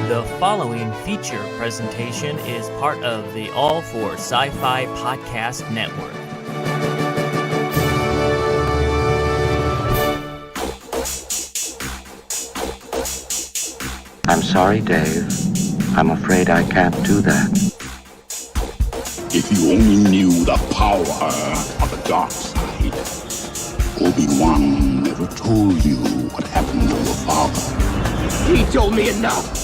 The following feature presentation is part of the All for Sci-Fi Podcast Network. I'm sorry, Dave. I'm afraid I can't do that. If you only knew the power of the dark side, Obi-Wan never told you what happened to your father. He told me enough.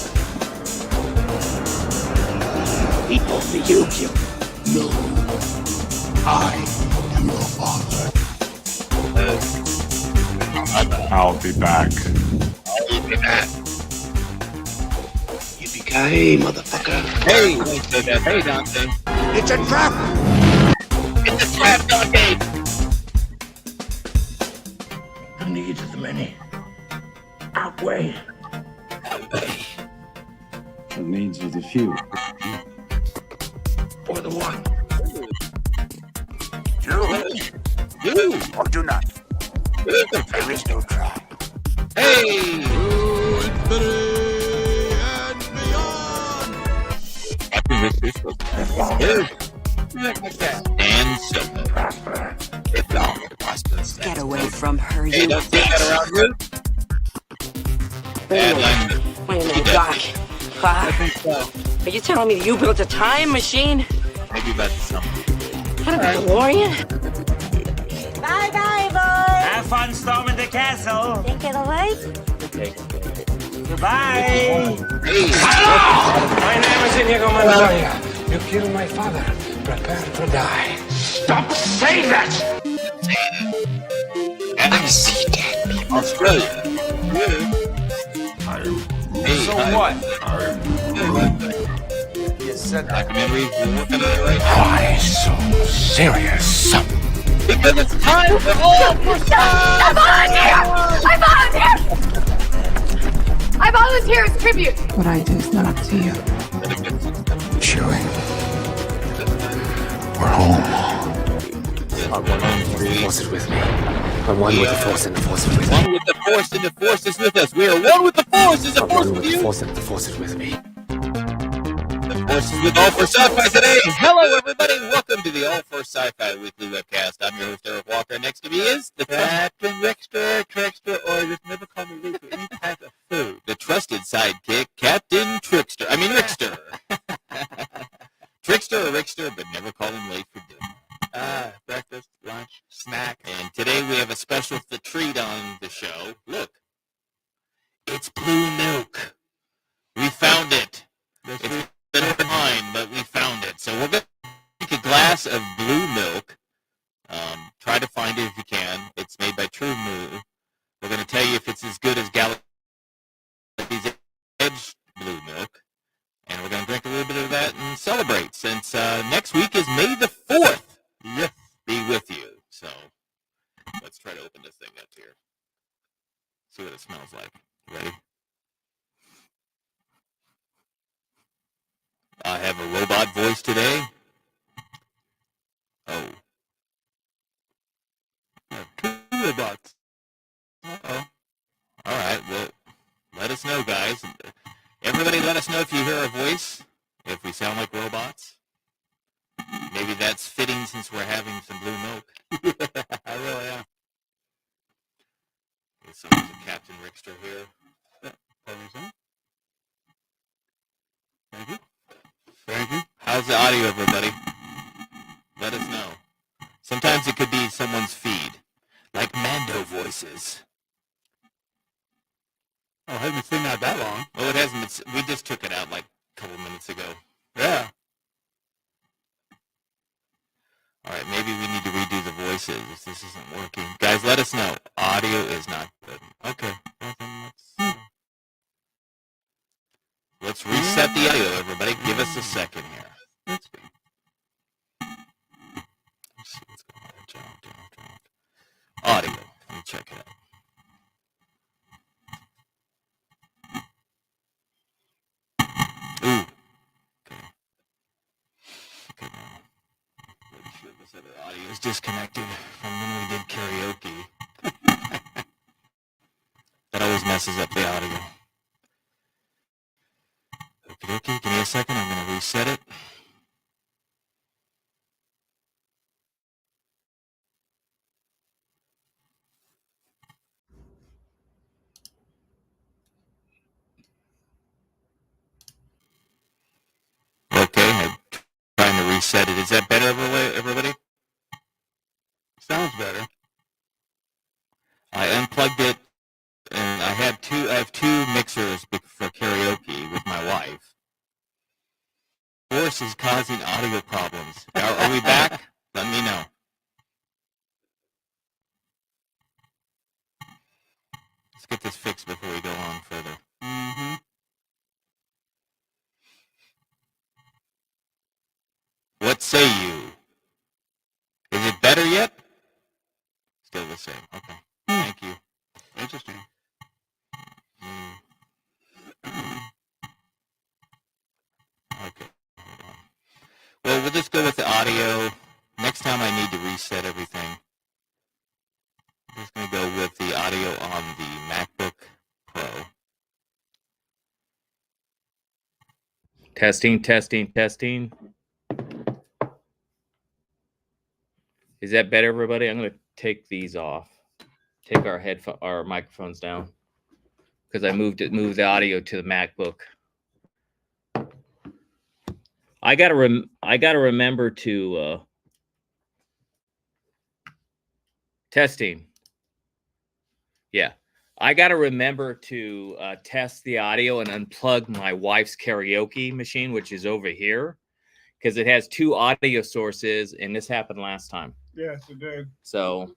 He told me you killed him. No, I am your father. I'll be back. I'll be back. Yippee-ki-yay, motherfucker. Hey, hey, Dante. It's a trap! It's a trap, Dante! The needs of the many outweigh. The needs of the few. Or the one. You. Or do not. There is no trap. Hey. And so Prosper. If not, prosper. Get away from her, hey, you don't take that around you. Bad language. Wait a minute, Doc. I think so. Are you telling me you built a time machine? Maybe that's something. Out of a DeLorean? Bye-bye, boys. Have fun storming the castle. Take it away. Goodbye. Hey. My name is Inigo Montoya. You killed my father. Prepare to die. Stop saying that! I see dead people. Australia. Hey, So what? You said documentary. We're working on it right now. Why so serious? Because it's time for all for I volunteer! I volunteer as tribute. What I do is not up to you. Chewie. We're home. The Force is with me. I'm one with the Force, and the Force is with me. one with the Force, and the Force is with us. We are one with the Force. Is the Force with you? Force, and the Force is with me. The Force is with All for Sci-Fi today. Hello, everybody. Welcome to the All for Sci-Fi Weekly Webcast. I'm your host, Eric Walker. Next to me is the Captain Rickster, Trickster, or just never call me Luke for any type of food. The trusted sidekick, Captain Trickster. I mean, Rickster. Trickster or Rickster, but never call him late for dinner. Breakfast, lunch, snack. And today we have a special treat on the show. Look. It's blue milk. We found it. It's been hard to find, but we found it. So we're going to take a glass of blue milk. Try to find it if you can. It's made by True Moo. We're going to tell you if it's as good as Galaxy's Edge blue milk. And we're going to drink a little bit of that and celebrate since next week is May the 4th. Yes. Be with you. So let's try to open this thing up here. See what it smells like. Ready? I have a robot voice today. Oh. I have two robots. Uh-oh. All right, well, let us know, guys. Everybody let us know if you hear our voice, if we sound like robots. Maybe that's fitting since we're having some blue milk. I really am. Okay, so there's a Captain Rickster here. Thank you. Thank you. How's the audio, everybody? Let us know. Sometimes it could be someone's feed, like Mando voices. Oh, it hasn't been out that long. Well, it hasn't been. We just took it out like a couple minutes ago. Yeah. All right, maybe we need to redo the voices if this isn't working. Guys, let us know. Audio is not good. Okay. Well, then let's reset the audio, everybody. Give us a second here. Let's see what's going on. Audio. Let me check it out. Ooh. Okay. Okay, now. Pretty sure this other audio is disconnected from when we did karaoke. That always messes up the audio. Okay, give me a second. I'm going to reset it. Okay, I'm trying to reset it. Is that better, everybody? Sounds better. I unplugged it, and I have two mixers for karaoke with my wife. Force is causing audio problems. Are we back? Let me know. Let's get this fixed before we go on further. Mm-hmm. What say you? Is it better yet? Still the same. Okay. Thank you. Interesting. Okay. Hold on. Well, we'll just go with the audio. Next time I need to reset everything. I'm just going to go with the audio on the MacBook Pro. Testing, testing, testing. Is that better, everybody? I'm going to take these off. Take our microphones down because I moved the audio to the MacBook. I gotta remember to testing. Yeah, I gotta remember to test the audio and unplug my wife's karaoke machine, which is over here, because it has two audio sources, and this happened last time. Yes, it did. So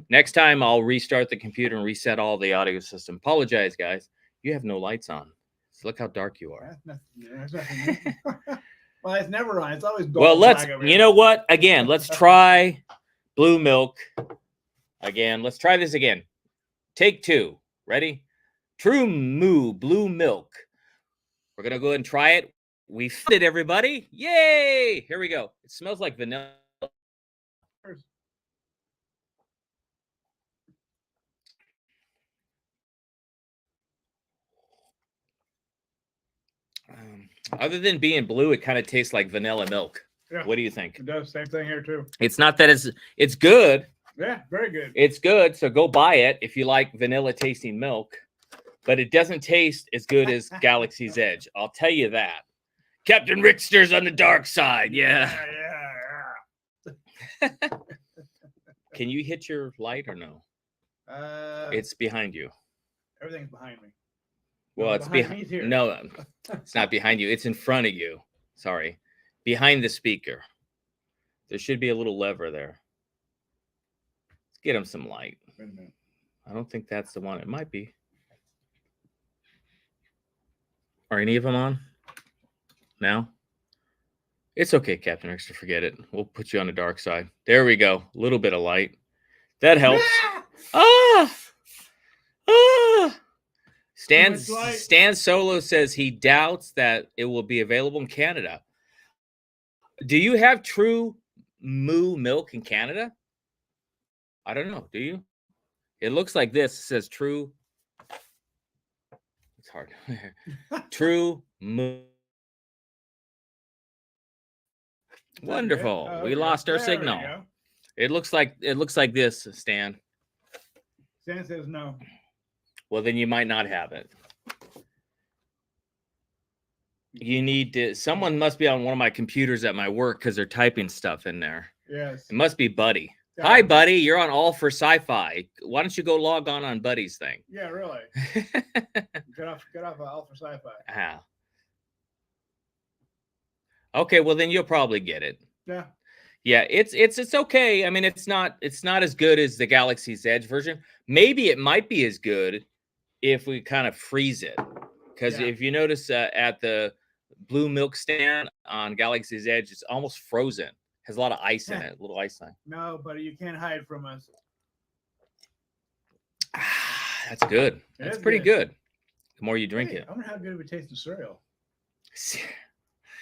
next time I'll restart the computer and reset all the audio system. Apologize, guys. You have no lights on. So look how dark you are. That's nothing. Well, it's never on. It's always dark. Well, you know what? Again, let's try blue milk. Again, let's try this again. Take two. Ready? True Moo Blue Milk. We're going to go ahead and try it. We found it, everybody. Yay! Here we go. It smells like vanilla. Other than being blue, it kind of tastes like vanilla milk. Yeah. What do you think? It does. Same thing here, too. It's not that it's good. Yeah, very good. It's good, so go buy it if you like vanilla tasting milk. But it doesn't taste as good as Galaxy's Edge. I'll tell you that. Captain Rickster's on the dark side. Yeah. Can you hit your light or no? It's behind you. Everything's behind me. Well, it's behind me. No, it's not behind you. It's in front of you. Sorry. Behind the speaker. There should be a little lever there. Let's get him some light. Wait a minute. I don't think that's the one. It might be. Are any of them on now? It's okay, Captain Rickster. Forget it. We'll put you on the dark side. There we go. A little bit of light. That helps. Stan Solo says he doubts that it will be available in Canada. Do you have True Moo milk in Canada? I don't know. Do you? It looks like this. It says True. It's hard. True Moo. Wonderful. We lost our signal. It looks like this, Stan. Stan says no. Well, then you might not have it. You need to. Someone must be on one of my computers at my work because they're typing stuff in there. Yes. It must be Buddy. Yeah. Hi, Buddy. You're on All for Sci-Fi. Why don't you go log on Buddy's thing? Yeah, really. Get off All for Sci-Fi. Ah. Okay, well then you'll probably get it. Yeah. Yeah, it's okay. I mean, it's not as good as the Galaxy's Edge version. Maybe it might be as good if we kind of freeze it. Because if you notice at the blue milk stand on Galaxy's Edge, it's almost frozen. Has a lot of ice in it, a little ice line. No, buddy, you can't hide from us. That's good. That's pretty good. The more you drink it. I wonder how good it would taste in cereal.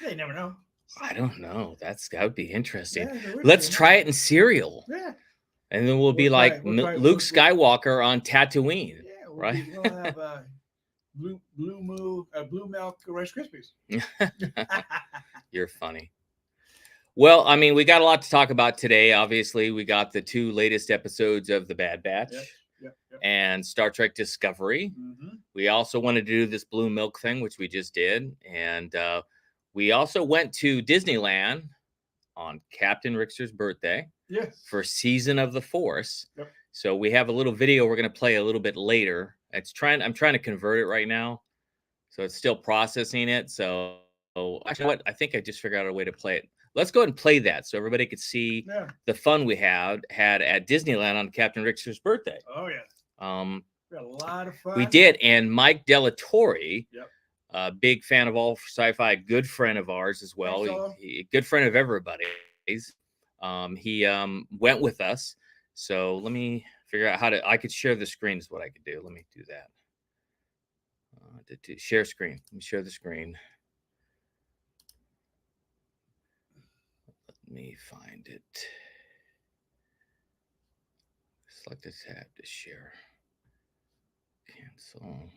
They never know. I don't know. That would be interesting. Yeah, let's try it in cereal. Yeah. And then we'll be like Luke Skywalker on Tatooine. Yeah, right? We'll have blue milk Rice Krispies. You're funny. Well, I mean, we got a lot to talk about today. Obviously, we got the 2 latest episodes of The Bad Batch Yep. and Star Trek Discovery. Mm-hmm. We also wanted to do this blue milk thing, which we just did. And we also went to Disneyland on Captain Rickster's birthday for Season of the Force. Yep. So we have a little video we're going to play a little bit later. I'm trying to convert it right now. So it's still processing it. So actually, what I think I just figured out a way to play it. Let's go ahead and play that so everybody could see the fun we had at Disneyland on Captain Rickster's birthday. Oh, yeah. We had a lot of fun. We did. And Mike Delatorre, a big fan of All for Sci-Fi, good friend of ours as well. Good friend of everybody's. He went with us. So let me figure out I could share the screen is what I could do. Let me do that. To share screen. Let me share the screen. Let me find it. Select the tab to share. Cancel.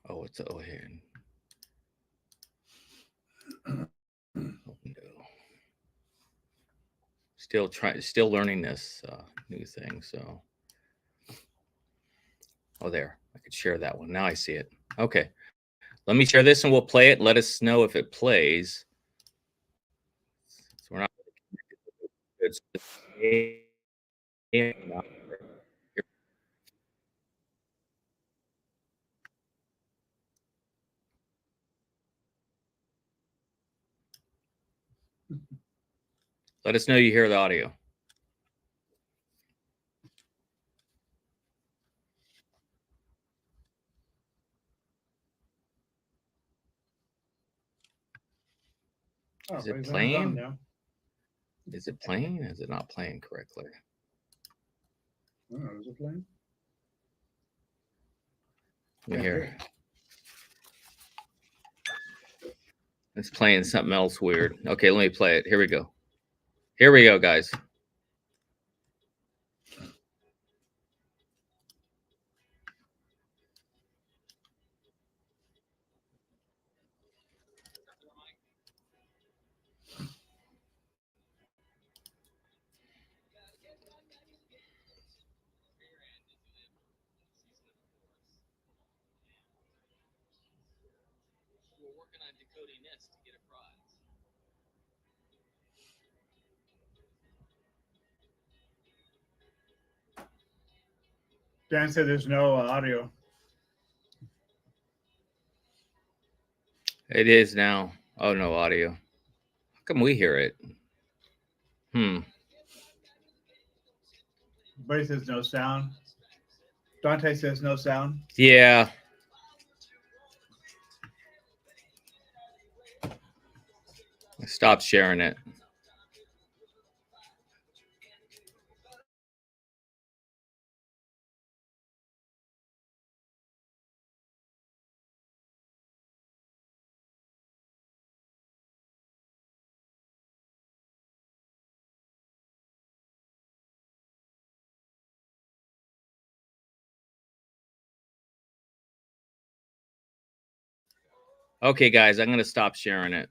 Oh, it's here. Oh, no. Still learning this new thing. So, there. I could share that one. Now I see it. Okay. Let me share this and we'll play it. Let us know if it plays. So we're not Let us know you hear the audio. Is it playing? Is it playing? Is it not playing correctly? Is it playing? Let me hear. It's playing something else weird. Okay, let me play it. Here we go. Here we go, guys. Dan said there's no audio. It is now. Oh, no audio. How come we hear it? Buddy says no sound. Dante says no sound. Yeah. I stopped sharing it. Okay, guys, I'm going to stop sharing it.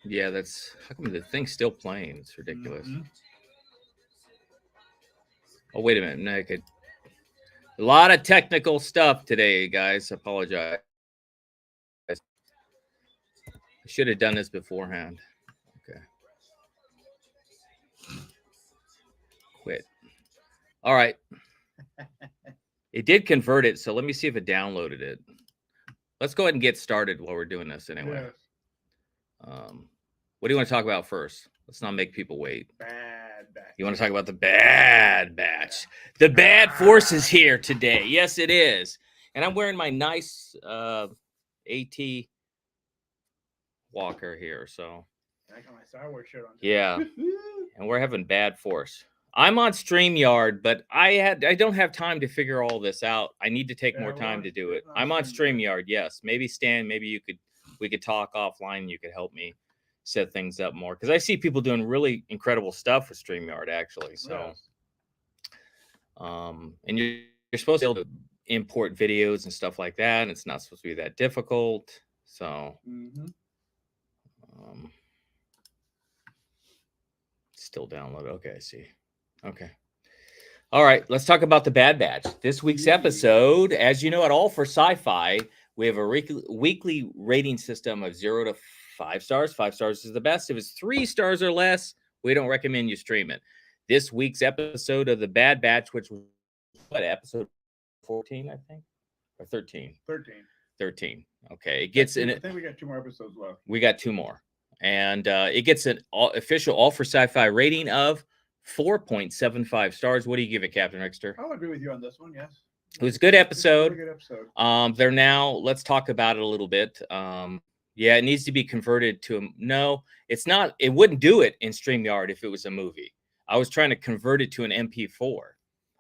Yeah, how come the thing's still playing? It's ridiculous. Mm-hmm. Oh, wait a minute. Naked. A lot of technical stuff today, guys. Apologize. I should have done this beforehand. Okay. Quit. All right. It did convert it, so let me see if it downloaded it. Let's go ahead and get started while we're doing this anyway. Yes. What do you want to talk about first? Let's not make people wait. Bad Batch. You want to talk about the Bad Batch? The Bad Force is here today. Yes, it is. And I'm wearing my nice AT Walker here. So I got my Star Wars shirt on. Yeah. And we're having Bad Force. I'm on StreamYard, but I don't have time to figure all this out. I need to take more time to do it. I'm on StreamYard, yes. Maybe Stan, maybe we could talk offline and you could help me set things up more, because I see people doing really incredible stuff with StreamYard actually. So, and you're supposed to be able to import videos and stuff like that, and it's not supposed to be that difficult. So, still download. Okay, I see. Okay. All right, let's talk about the Bad Batch. This week's episode, as you know, at All for Sci-Fi, we have a weekly rating system of 0 to 5 stars. 5 stars is the best. If it's 3 stars or less, we don't recommend you stream it. This week's episode of the Bad Batch, which was what, episode 14, I think, or 13? 13. Okay, it gets in. I think we got 2 more episodes left. We got 2 more, and it gets an official All for Sci-Fi rating of 4.75 stars. What do you give it, Captain Rickster? I'll agree with you on this one. Yes. It was a good episode. It was a good episode. They're now. Let's talk about it a little bit. Yeah, it needs to be converted to no. It's not. It wouldn't do it in StreamYard if it was a movie. I was trying to convert it to an MP4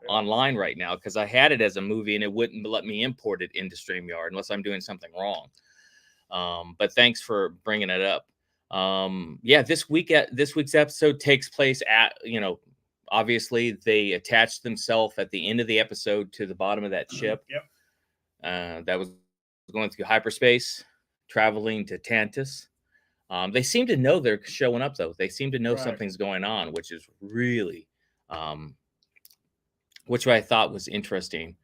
online right now because I had it as a movie and it wouldn't let me import it into StreamYard unless I'm doing something wrong. But thanks for bringing it up. Yeah, this week's episode takes place at, obviously they attached themselves at the end of the episode to the bottom of that ship. Yep. That was going through hyperspace, traveling to Tantus. They seem to know they're showing up, though. They seem to know something's going on, which is really, which I thought was interesting,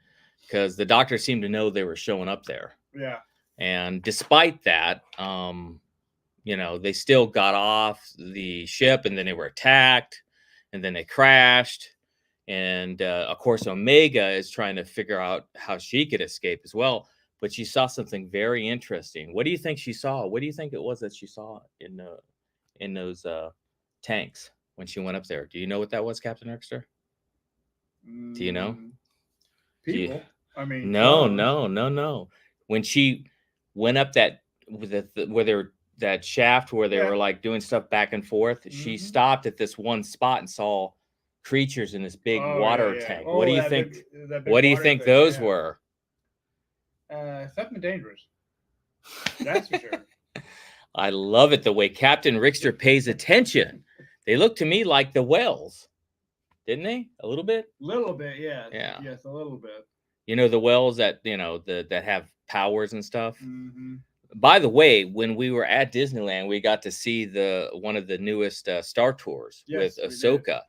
because the doctor seemed to know they were showing up there. Yeah. And despite that, they still got off the ship, and then they were attacked, and then they crashed. And of course, Omega is trying to figure out how she could escape as well. But she saw something very interesting. What do you think she saw? What do you think it was that she saw in those tanks when she went up there? Do you know what that was, Captain Rickster? Do you know? People. No. When she went up that that shaft where they were like doing stuff back and forth, she stopped at this one spot and saw creatures in this big water tank. What do you think? What do you think those were? Something dangerous. That's for sure. I love it the way Captain Rickster pays attention. They look to me like the whales, didn't they? A little bit. Little bit, yeah. Yeah. Yes, a little bit. The whales that that have powers and stuff. Mm-hmm. By the way, when we were at Disneyland, we got to see one of the newest Star Tours with Ahsoka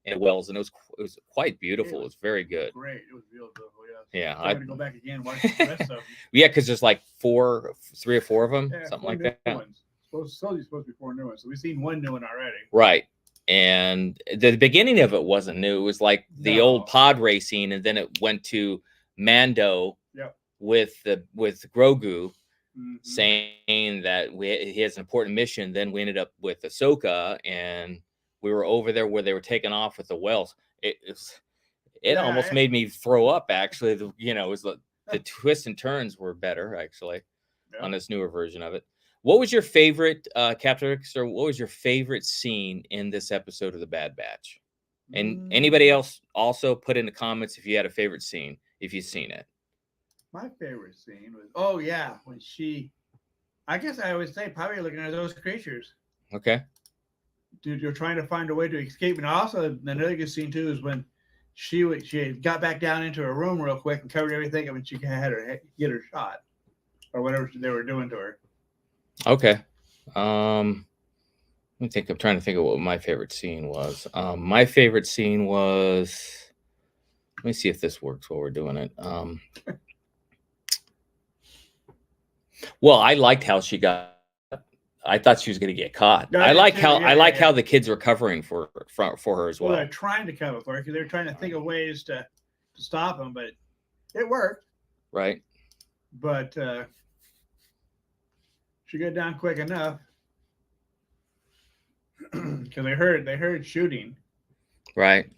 and whales, and it was quite beautiful. It was very good. Great. It was real beautiful. Yeah, I'm gonna go back again and watch the rest of them. Yeah, because there's like 3 or 4 of them, something like that. Supposed to be 4 new ones. So we've seen 1 new one already. Right. And the beginning of it wasn't new. It was like the old pod racing, and then it went to Mando with Grogu saying that he has an important mission. Then we ended up with Ahsoka, and we were over there where they were taking off with the whales. It almost made me throw up, actually. It was the twists and turns were better, actually, on this newer version of it. What was your favorite, Captain Rickster? What was your favorite scene in this episode of The Bad Batch? And anybody else also put in the comments if you had a favorite scene, if you've seen it. My favorite scene was, when I guess I would say probably looking at those creatures. Okay. Dude, you're trying to find a way to escape. And also, another good scene, too, is when she got back down into her room real quick and covered everything up, and she had her get her shot or whatever they were doing to her. Okay. Let me think. I'm trying to think of what my favorite scene was. My favorite scene was. Let me see if this works while we're doing it. Well, I liked how she got. I thought she was going to get caught. I like how the kids were covering for her as well. Well, they're trying to cover for her because they're trying to think of ways to stop them, but it worked. Right. But she got down quick enough because they heard shooting. Right.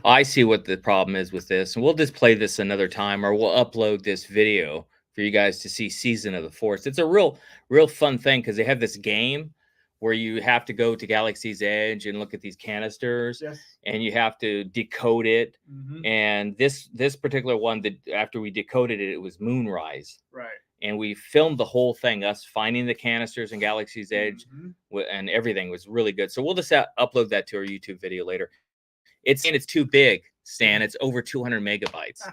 I see what the problem is with this, and we'll just play this another time, or we'll upload this video for you guys to see Season of the Force. It's a real fun thing because they have this game where you have to go to Galaxy's Edge and look at these canisters, and you have to decode it. And this particular one, that after we decoded it, it was Moonrise. Right. and we filmed the whole thing, us finding the canisters in Galaxy's Edge, and everything was really good. So we'll just upload that to our YouTube video later. It's too big, Stan. It's over 200 megabytes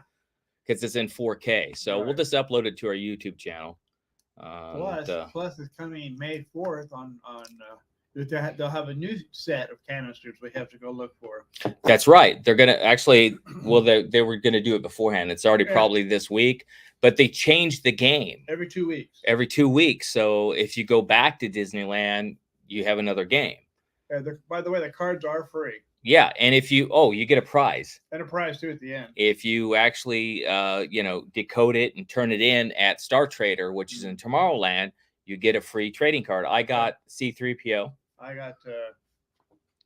because it's in 4K. So we'll just upload it to our YouTube channel. Plus, it's coming May 4th on they'll have a new set of canisters we have to go look for. That's right. They're gonna actually. Well, they were gonna do it beforehand. It's already probably this week, but they changed the game every 2 weeks. Every 2 weeks. So if you go back to Disneyland, you have another game. By the way, the cards are free. Yeah, and if you you get a prize. And a prize too at the end. If you actually decode it and turn it in at Star Trader, which is in Tomorrowland, you get a free trading card. I got C-3PO. I got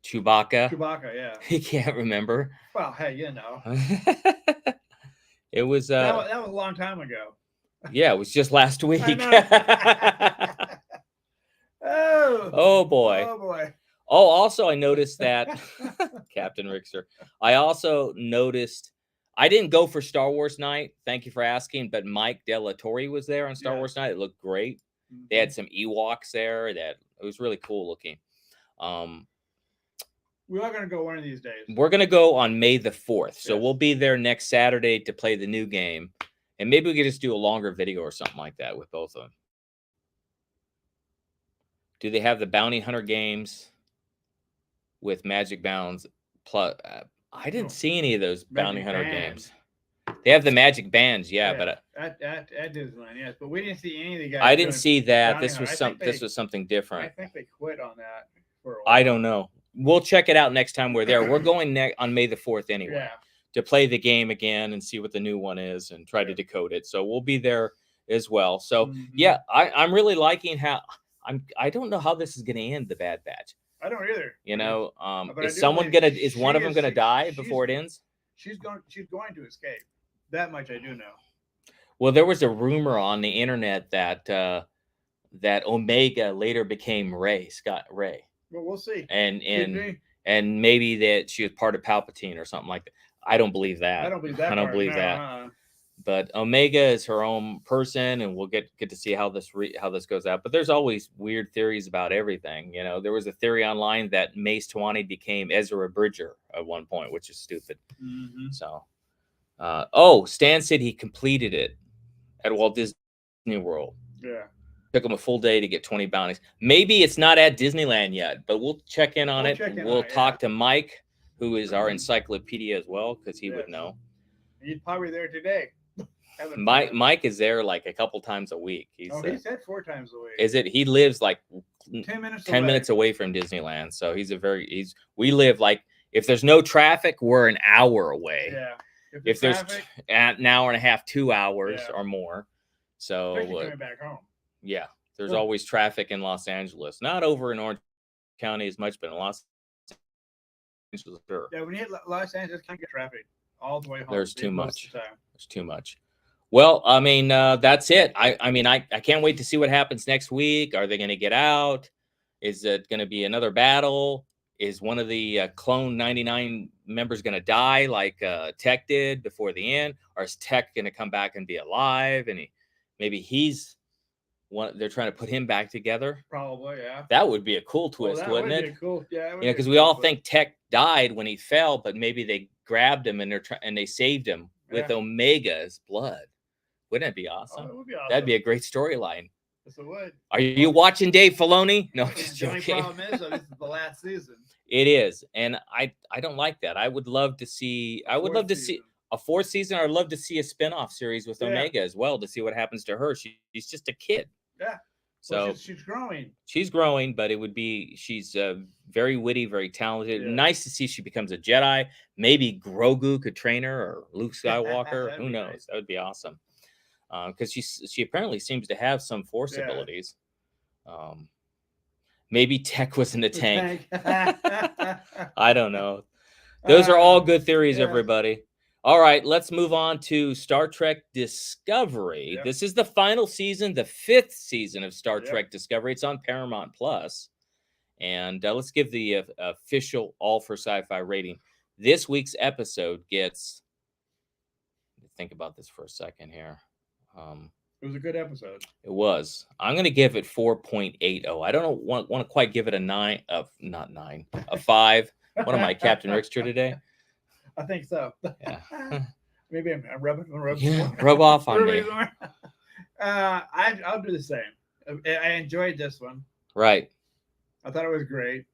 Chewbacca. Chewbacca, yeah. He can't remember. Well, hey, It was that was a long time ago. Yeah, it was just last week. Oh boy. Oh boy. Oh, also I noticed that Captain Rickster. I also noticed I didn't go for Star Wars night. Thank you for asking, but Mike Della Torre was there on Star Wars night. It looked great. They had some Ewoks there that it was really cool looking. We are going to go one of these days. We're going to go on May the 4th. So we'll be there next Saturday to play the new game. And maybe we could just do a longer video or something like that with both of them. Do they have the Bounty Hunter games with Magic Bounds? Plus, I didn't see any of those Bounty Hunter games. They have the Magic Bands, but at Disneyland, yes. But we didn't see any of the guys. I didn't see that. This was something different. I think they quit on that for a while. I don't know. We'll check it out next time we're there. We're going on May the 4th anyway to play the game again and see what the new one is and try to decode it. So we'll be there as well. So yeah, I'm really liking how I don't know how this is going to end, the Bad Batch. I don't either. Is one of them gonna die before it ends? She's going to escape. That much I do know. Well, there was a rumor on the internet that that Omega later became Rey. Well, we'll see. And maybe that she was part of Palpatine or something like that. I don't believe that. I don't believe that. I don't believe that. But Omega is her own person, and we'll get to see how this goes out. But there's always weird theories about everything. There was a theory online that Mace Tawani became Ezra Bridger at one point, which is stupid. So, Stan said he completed it at Walt Disney World. Yeah. Took him a full day to get 20 bounties. Maybe it's not at Disneyland yet, but we'll check in on it. We'll talk to Mike, who is our encyclopedia as well, because he would know. He's probably there today. Mike is there like a couple times a week. He said 4 times a week. Is it? He lives like 10 minutes away from Disneyland. So we live like, if there's no traffic, we're an hour away. Yeah. If there's an hour and a half, 2 hours or more. So coming back home. Yeah, there's always traffic in Los Angeles. Not over in Orange County as much, but in Los Angeles, sure. Yeah, when you hit Los Angeles, can't get traffic all the way home. There's too much. There's too much. Well, I mean, that's it. I can't wait to see what happens next week. Are they going to get out? Is it going to be another battle? Is one of the Clone 99 members going to die like Tech did before the end? Or is Tech going to come back and be alive? And maybe he's one. They're trying to put him back together. Probably, yeah. That would be a cool twist, wouldn't it? Cool. Yeah. Because we all think Tech died when he fell, but maybe they grabbed him and they saved him with Omega's blood. Wouldn't it be awesome? It would be awesome. That'd be a great storyline. Yes, it would. Are you watching Dave Filoni? No, just joking. The only problem is this is the last season. It is, and I don't like that. I would love to see. I would love to see a 4th season. I'd love to see a spinoff series with Omega as well to see what happens to her. She's just a kid. Yeah. So well, she's growing. She's growing, but she's very witty, very talented. Yeah. Nice to see she becomes a Jedi. Maybe Grogu could train her, or Luke Skywalker. Who knows? Nice. That would be awesome. Because she apparently seems to have some Force abilities. Maybe Tech was in the tank. I don't know. Those are all good theories, everybody. All right, let's move on to Star Trek Discovery. Yep. This is the final season, the 5th season of Star Trek Discovery. It's on Paramount Plus. And let's give the official All for Sci-Fi rating. This week's episode gets... Think about this for a second here. It was a good episode. It was. I'm going to give it 4.80. I don't want to quite give it a 9 of not 9, a 5. What am I, Captain Rickster today? I think so. Yeah. Maybe I'm rubbing. Yeah, rub off on me. I'll do the same. I enjoyed this one. Right. I thought it was great.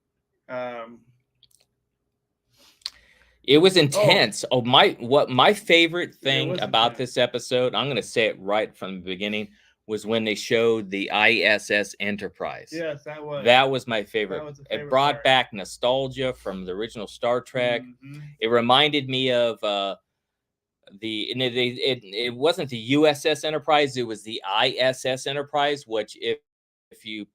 It was intense. My favorite thing about this episode, I'm going to say it right from the beginning, was when they showed the ISS Enterprise. Yes, that was. That was my favorite. It brought back nostalgia from the original Star Trek. Mm-hmm. It reminded me of it wasn't the USS Enterprise, it was the ISS Enterprise, which if you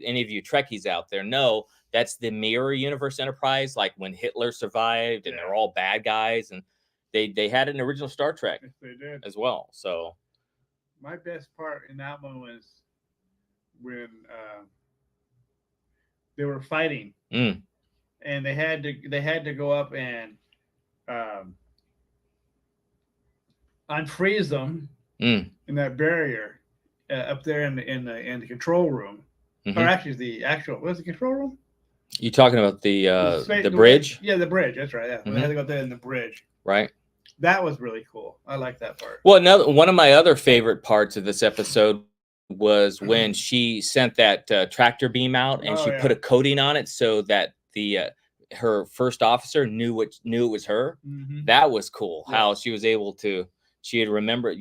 any of you Trekkies out there know, that's the mirror universe Enterprise, like when Hitler survived and they're all bad guys, and they had an original Star Trek as well. So my best part in that one was when they were fighting and they had to go up and unfreeze them in that barrier up there in the control room. Or actually the actual, what's the control room? You talking about the bridge? Yeah, the bridge. That's right. Yeah, we had to go there in the bridge. Right. That was really cool. I like that part. Well, one of my other favorite parts of this episode was when she sent that tractor beam out and she put a coating on it so that her first officer knew it was her. That was cool. Yeah. How she was able to. She had remembered,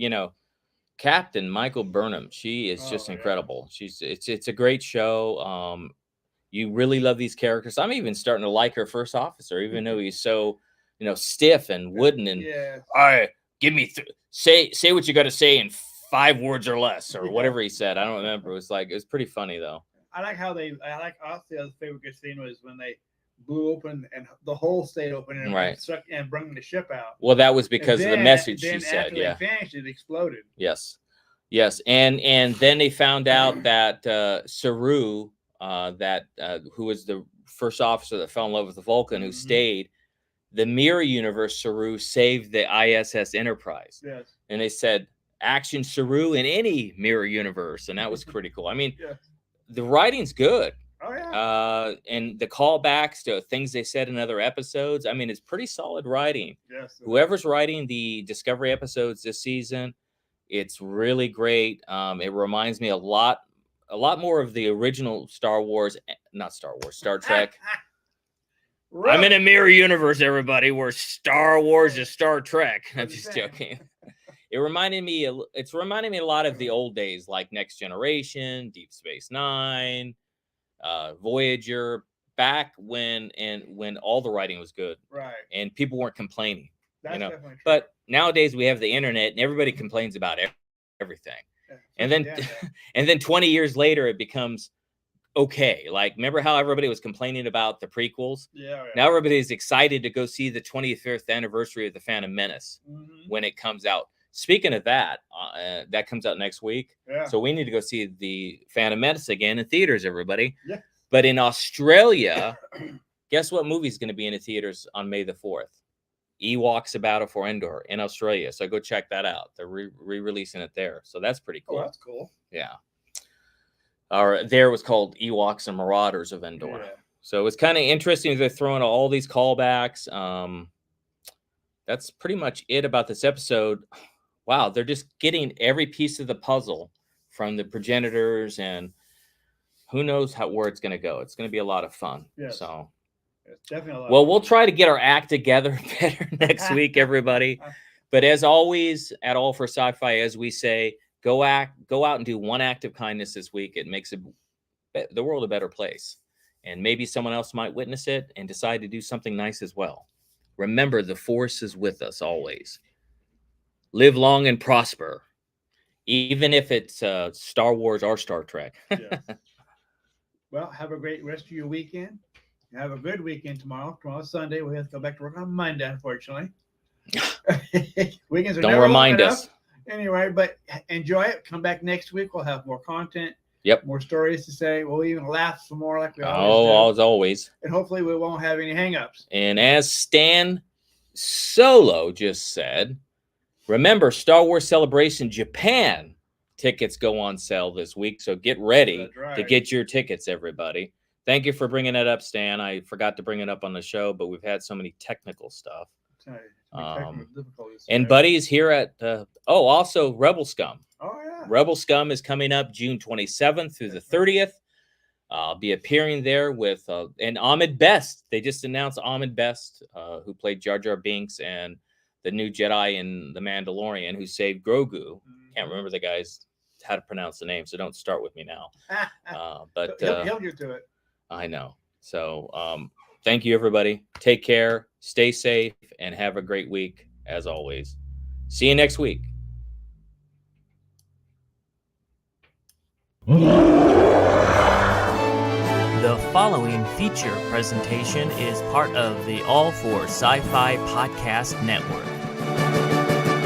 Captain Michael Burnham. She is just incredible. It's a great show. You really love these characters. I'm even starting to like her first officer, even though he's so, stiff and wooden and all right, give me say what you got to say in 5 words or less or whatever he said. I don't remember. It was pretty funny though. I like also the other favorite good scene was when they blew open and the hole stayed open and brought the ship out. Well, that was because of the message she said. After they finished, it exploded. Yes, and then they found out that Saru, who was the first officer that fell in love with the Vulcan, who stayed. The mirror universe Saru saved the ISS Enterprise. Yes, and they said action Saru in any mirror universe, and that was pretty cool. I mean, the writing's good. Oh yeah. And the callbacks to things they said in other episodes. I mean, it's pretty solid writing. Yes. Whoever's writing the Discovery episodes this season, it's really great. It reminds me a lot more of the original Star Trek. Right. I'm in a mirror universe, everybody, where Star Wars is Star Trek. I'm just joking. It's reminding me a lot of the old days, like Next Generation, Deep Space Nine, Voyager, back when all the writing was good, right? And people weren't complaining. That's definitely true. But nowadays we have the internet, and everybody complains about everything. Yeah. And then 20 years later, it becomes okay. Like, remember how everybody was complaining about the prequels? Yeah. Now everybody's excited to go see the 25th anniversary of the Phantom Menace when it comes out. Speaking of that, that comes out next week. Yeah. So we need to go see the Phantom Menace again in theaters, everybody. Yeah. But in Australia, guess what movie's going to be in the theaters on May the 4th? Ewoks: A Battle for Endor in Australia. So go check that out. They're re-releasing it there. So that's pretty cool. Oh, that's cool. Yeah. There was called Ewoks and Marauders of Endor. Yeah. So it was kind of interesting. They're throwing all these callbacks. That's pretty much it about this episode. Wow, they're just getting every piece of the puzzle from the progenitors, and who knows where it's going to go. It's going to be a lot of fun. Yes. So, it's definitely a lot well, we'll try to get our act together better next week, everybody. But as always, at All for Sci-Fi, as we say, go out and do one act of kindness this week. It makes the world a better place. And maybe someone else might witness it and decide to do something nice as well. Remember, the Force is with us always. Live long and prosper, even if it's Star Wars or Star Trek. Yes. Well, have a great rest of your weekend. Have a good weekend tomorrow. Tomorrow's Sunday. We have to go back to work on Monday, unfortunately. Weekends are Don't remind us. Anyway, but enjoy it. Come back next week. We'll have more content. Yep. More stories to say. We'll even laugh some more like we always do. As always. And hopefully we won't have any hang-ups. And as Stan Solo just said, remember, Star Wars Celebration Japan tickets go on sale this week. So get ready That's right. to get your tickets, everybody. Thank you for bringing it up, Stan. I forgot to bring it up on the show, but we've had so many technical stuff. And Buddy's here at also Rebel Scum. Oh yeah. Rebel Scum is coming up June 27th through the 30th. I'll be appearing there with and Ahmed Best. They just announced Ahmed Best, who played Jar Jar Binks and the new Jedi in The Mandalorian, who saved Grogu. Can't remember the guy's how to pronounce the name, so don't start with me now. But he'll get to it. I know. So thank you, everybody. Take care, stay safe, and have a great week, as always. See you next week. The following feature presentation is part of the All for Sci-Fi Podcast Network.